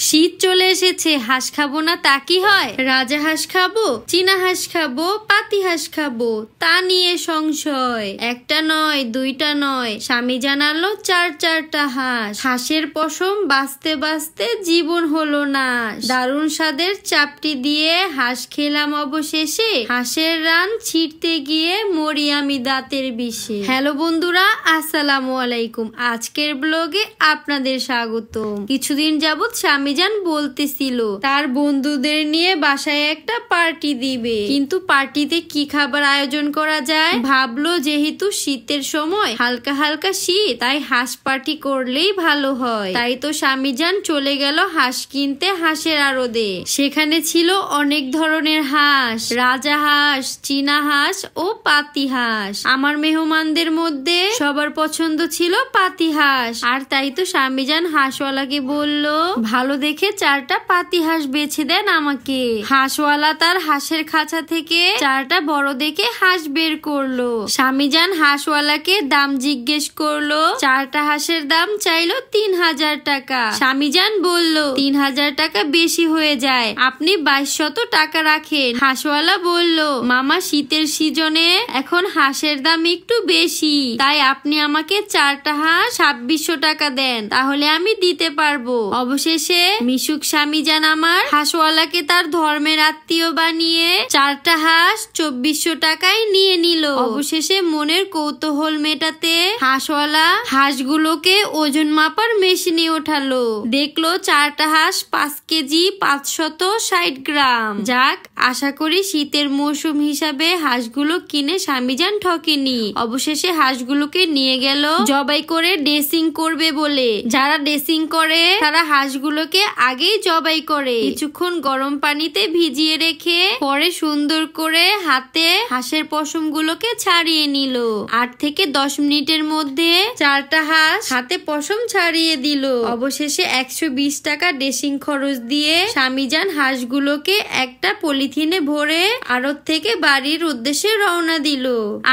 শীত চলে এসেছে, হাঁস খাবো না তা কি হয়? রাজা হাঁস খাবো, চীনা হাঁস খাবো, পাতি হাঁস খাবো, তা নিয়ে সংশয়। একটা নয়, দুইটা নয়, স্বামী জানালো চারটা হাঁস। হাঁসের পশম বাঁচতে বাঁচতে জীবন হলো নাশ। দারুণ স্বাদের চাপটি দিয়ে হাঁস খেলাম অবশেষে। হাঁসের রান ছিঁড়তে গিয়ে মরি আমি দাঁতের বিষে। হ্যালো বন্ধুরা, আসসালামু আলাইকুম। আজকের ব্লগে আপনাদের স্বাগত। কিছুদিন যাবত স্বামীজান বলতেছিল তার বন্ধুদের নিয়ে বাসায় একটা পার্টি দিবে, কিন্তু পার্টিতে কি খাবার আয়োজন করা যায় ভাবলো। যেহেতু শীতের সময়, হালকা হালকা শীত, তাই হাঁস পার্টি করলেই ভালো হয়। তাই তো স্বামীজান চলে গেল হাঁস কিনতে হাঁসের আড়তে। সেখানে ছিল অনেক ধরনের হাঁস, রাজা হাঁস, চীনা হাঁস ও পাতি হাঁস। আমার মেহমানদের মধ্যে সবার পছন্দ ছিল পাতি হাঁস, আর তাই তো স্বামীজান হাঁসওয়ালাকে বলল ভালো দেখে চারটা পাতি হাঁস বেছে দেন আমাকে। হাঁসওয়ালা তার হাঁসের খাঁচা থেকে চারটা বড় দেখে হাঁস বের করলো। স্বামীজান হাঁসওয়ালাকে দাম জিজ্ঞেস করলো। চারটা হাঁসের দাম চাইলো 3000 টাকা। স্বামীজান বলল 3000 টাকা বেশি হয়ে যায়, আপনি 2200 টাকা রাখেন। হাঁসওয়ালা বলল মামা, শীতের সিজনে এখন হাঁসের দাম একটু বেশি, তাই আপনি আমাকে চারটা হাঁস 2600 টাকা দেন, তাহলে আমি দিতে পারবো। অবশেষে মিশুক স্বামীজান আমার হাঁসওয়ালাকে তার ধর্মের আত্মীয় বানিয়ে চারটা হাঁস 2400 টাকায় নিয়ে নিল। অবশেষে মনের কৌতূহল মেটাতে হাঁসওয়ালা হাঁসগুলোকে ওজন মাপার মেশিনে ওঠালো। দেখলো চারটা হাঁস 5 কেজি 560 গ্রাম। যাক, আশা করি শীতের মৌসুম হিসাবে হাঁসগুলো কিনে স্বামীজান ঠকেনি। অবশেষে হাঁসগুলোকে নিয়ে গেল জবাই করে ড্রেসিং করবে বলে। যারা ড্রেসিং করে তারা হাঁসগুলোকে আগেই জবাই করে কিছুক্ষণ গরম পানিতে ভিজিয়ে রেখে পরে সুন্দর করে হাতে হাঁসের পশম গুলোকে ছাড়িয়ে নিল। 8 থেকে 10 মিনিটের মধ্যে চারটা হাঁস হাতে পশম ছাড়িয়ে দিল। অবশেষে 120 টাকা ড্রেসিং খরচ দিয়ে স্বামীজান হাঁসগুলোকে একটা পলিথিনে ভরে আড়ত থেকে বাড়ির উদ্দেশ্যে রওনা দিল।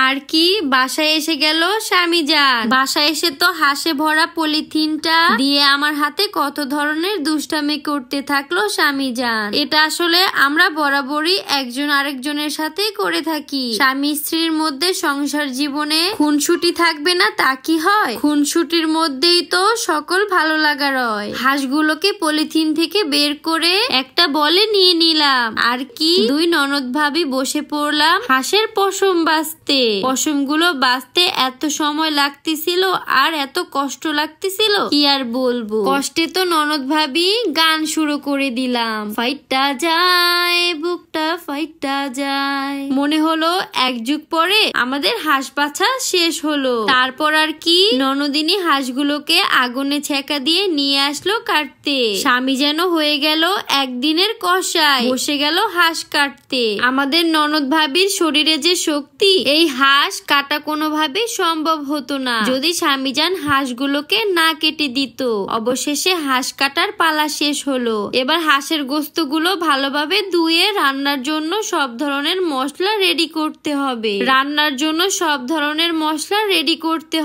আর কি, বাসায় এসে গেল স্বামীজান। বাসায় এসে তো হাঁসে ভরা পলিথিনটা দিয়ে আমার হাতে কত ধরনের দুষ্টামি করতে থাকলো স্বামীজান। এটা আসলে আমরা বরাবরই একজন আরেকজনের সাথে করে থাকি। স্বামী স্ত্রীর মধ্যে সংসার জীবনে খুনসুটি থাকবে না তা কি হয়? খুনসুটির মধ্যেই তো সকল ভালো লাগা রয়। হাঁসগুলোকে পলিথিন থেকে বের করে একটা বলে নিয়ে নিলাম। আর কি, দুই ননদ ভাবি বসে পড়লাম হাঁসের পশম বাছতে। পশমগুলো বাছতে এত সময় লাগতেছিল আর এত কষ্ট লাগতেছিল কি আর বলবো। কষ্টে তো ননদ ভাবি গান শুরু করে দিলাম। ফাইটটা যায় বুকটা ফাইটটা যায়। মনে হলো এক যুগ পরে আমাদের হাঁস বাছা শেষ হলো। তারপর আর কি, ননদিনী হাঁসগুলোকে আগুনে ছেঁকা দিয়ে নিয়ে আসলো কাটতে। স্বামী যেন হয়ে গেল একদিনের কষাই, বসে গেল হাঁস কাটতে। আমাদের ননদ ভাবির শরীরে যে শক্তি, এই হাঁস কাটা কোনোভাবে সম্ভব হতো না যদি স্বামীজান হাঁসগুলোকে না কেটে দিত। অবশেষে হাঁস কাটার পালা শেষ হলো। এবার হাঁসের গোস্তগুলো ভালোভাবে ধুয়ে রান্নার জন্য সব ধরনের মশলা রেডি করতে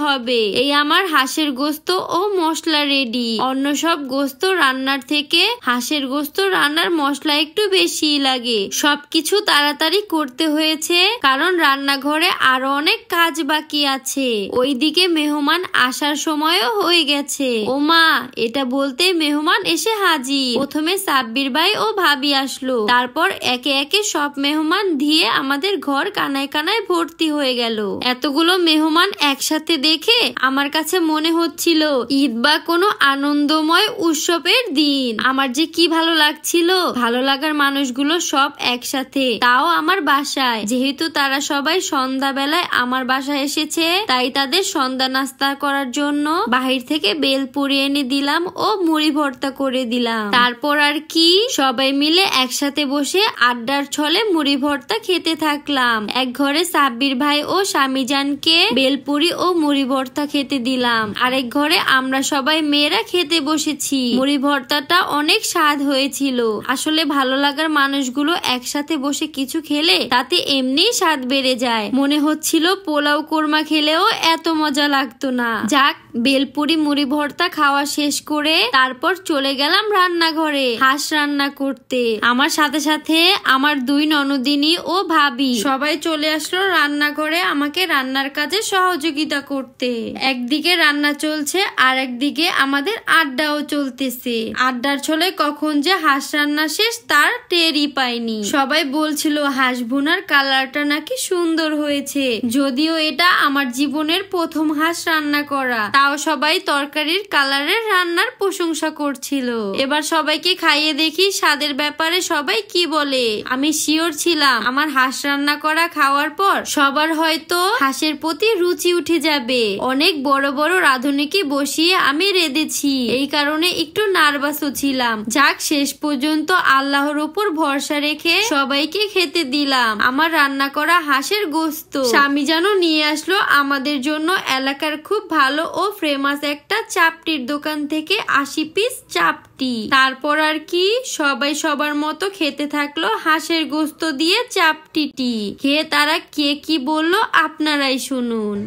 হবে। এই আমার হাঁসের গোস্ত ও মশলা রেডি। অন্য সব গোস্ত রান্নার থেকে হাঁসের গোস্ত রান্নার মশলা একটু বেশি লাগে। সবকিছু তাড়াতাড়ি করতে হয়েছে কারণ রান্নাঘরে আরো অনেক কাজ বাকি আছে। ওইদিকে মেহমান আসার সময়ও হয়ে গেছে। ও মা, এটা বলতে মেহমান এসে হাজির। প্রথমে সাব্বির ভাই ও ভাবি আসলো, তারপর একে একে সব মেহমান দিয়ে আমাদের ঘর কানায় কানায় ভর্তি হয়ে গেল। এতগুলো মেহমান একসাথে দেখে আমার কাছে মনে হচ্ছিল ঈদ বা কোনো আনন্দময় উৎসবের দিন। আমার যে কি ভালো লাগছিল। ভালো লাগার মানুষগুলো সব একসাথে, তাও আমার বাসায়। যেহেতু তারা সবাই সন্ধ্যা বেলায় আমার বাসায় এসেছে, তাই তাদের সন্ধ্যা নাস্তা করার জন্য বাহির থেকে বেলপুরি এনে দিলাম ও মুড়ি ভর্তা করে দিলাম। তারপর আর কি, সবাই মিলে একসাথে বসে আড্ডার ছলে মুড়ি ভর্তা খেতে থাকলাম। এক ঘরে সাব্বির ভাই ও স্বামীজানকে বেলপুরি ও মুড়ি ভর্তা খেতে দিলাম। আরেক ঘরে আমরা সবাই মেয়েরা খেতে বসেছি। মুড়ি ভর্তাটা অনেক স্বাদ হয়েছিল। আসলে ভালো লাগার মানুষগুলো একসাথে বসে কিছু খেলে তাতে এমনি স্বাদ বেড়ে যায়। মনে হচ্ছিল পোলাও কোরমা খেলেও এত মজা লাগতো না। যাক, বেলপুরি মুড়ি ভর্তা খাওয়া শেষ করে তারপর চলে গেলাম রান্নাঘরে হাঁস রান্না করতে। আমার সাথে সাথে আমার 2 ননদিনী ও ভাবি সবাই চলে আসলো রান্নাঘরে আমাকে রান্নার কাজে সহযোগিতা করতে। একদিকে রান্না চলছে আর একদিকে আমাদের আড্ডাও চলতেছে। আড্ডার ছলে কখন যে হাঁস রান্না শেষ তার টেরই পাইনি। সবাই বলছিল হাঁস ভুনার কালারটা নাকি সুন্দর হয়েছে, যদিও এটা আমার জীবনের প্রথম হাঁস রান্না করা। তাও সবাই তরকারির কালারের রান্নার প্রশংসা করছিল। এবার সবাইকে খাইয়ে দেখি স্বাদের ব্যাপারে সবাই কি বলে। আমি শিওর ছিলাম আমার হাঁস রান্না করা খাওয়ার পর সবার হয়তো হাঁসের প্রতি রুচি উঠে যাবে। অনেক বড় বড় রাঁধুনিকে বসিয়ে আমি রেঁধেছি, এই কারণে একটু নার্ভাসও ছিলাম। যাক, শেষ পর্যন্ত আল্লাহর উপর ভরসা রেখে সবাইকে খেতে দিলাম আমার রান্না করা হাঁসের গোস্ত। স্বামী যেন নিয়ে আসলো আমাদের জন্য এলাকার খুব ভালো ও ফেমাস একটা চাপটির দোকান থেকে 80 পিস চাপটি। তারপর আর কি সবাই সবার মতো খেতে থাকলো হাঁসের গোস্ত দিয়ে চাপটিটি। খেয়ে তারা কে কি বললো আপনারাই শুনুন।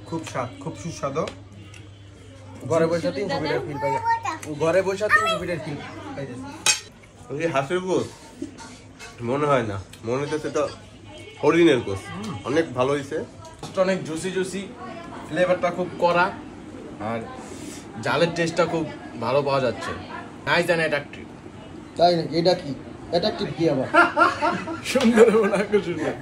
খুব স্বাদ, খুব সুস্বাদু। ঘরে বসে 300 ফিটের ফিল পাই, ঘরে বসে 300 ফিটের ফিল পাই। হাঁসের গোস্ত মনে হয় না, মনে হচ্ছে তো হরিণের গোস্ত। অনেক ভালো হয়েছে, অনেক জুসি জুসি, ফ্লেভারটা খুব কড়া আর জালের টেস্টটা খুব ভালো পাওয়া যাচ্ছে। Nice and attractive. তাই নাকি? এটা কি অ্যাট্রাক্টিভ কি আবার? সুন্দর আকর্ষণীয়।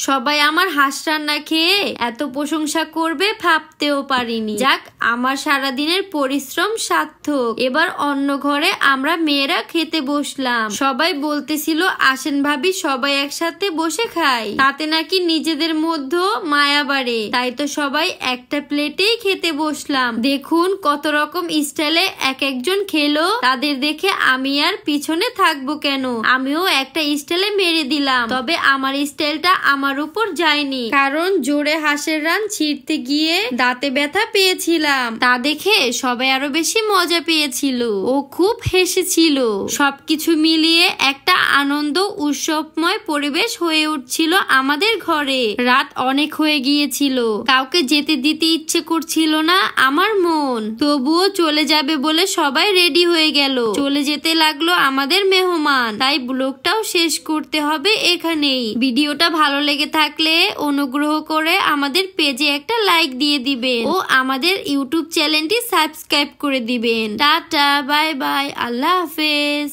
সবাই আমার হাঁস রান্না খেয়ে এত প্রশংসা করবে ভাবতেও পারিনি। যাক, আমার সারাদিনের পরিশ্রম সার্থক। এবার অন্য ঘরে আমরা মেয়েরা খেতে বসলাম। সবাই বলতেছিল আসেন ভাবি সবাই একসাথে বসে খাই, তাতে নাকি নিজেদের মধ্যে মায়া বাড়ে। তাই তো সবাই একটা প্লেটেই খেতে বসলাম। দেখুন কত রকম স্টাইলে এক একজন খেলো। তাদের দেখে আমি আর পিছনে থাকবো কেন, আমিও একটা স্টাইলে মেরে দিলাম। তবে আমার স্টাইলটা আমার উপর যায়নি, কারণ জোরে হাঁসের রান ছিঁড়তে গিয়ে দাঁতে ব্যথা পেয়েছিলাম। তা দেখে সবাই আরো বেশি মজা পেয়েছিল ও খুব হেসেছিল। সবকিছু মিলিয়ে একটা আনন্দ উৎসবময় পরিবেশ হয়ে উঠছিল আমাদের ঘরে। রাত অনেক হয়ে গিয়েছিল, কাউকে যেতে দিতে ইচ্ছে করছিল না আমার মন। তবুও চলে যাবে বলে সবাই রেডি হয়ে গেল। চলে যেতে লাগলো আমাদের মেহমান। তাই ব্লগটাও শেষ করতে হবে এখানেই। ভিডিওটা ভালো লেগে থাকলে অনুগ্রহ করে আমাদের পেজে একটা লাইক দিয়ে দিবেন ও আমাদের ইউটিউব চ্যানেলটি সাবস্ক্রাইব করে দিবেন। টাটা, বাই বাই, আল্লাহ হাফেজ।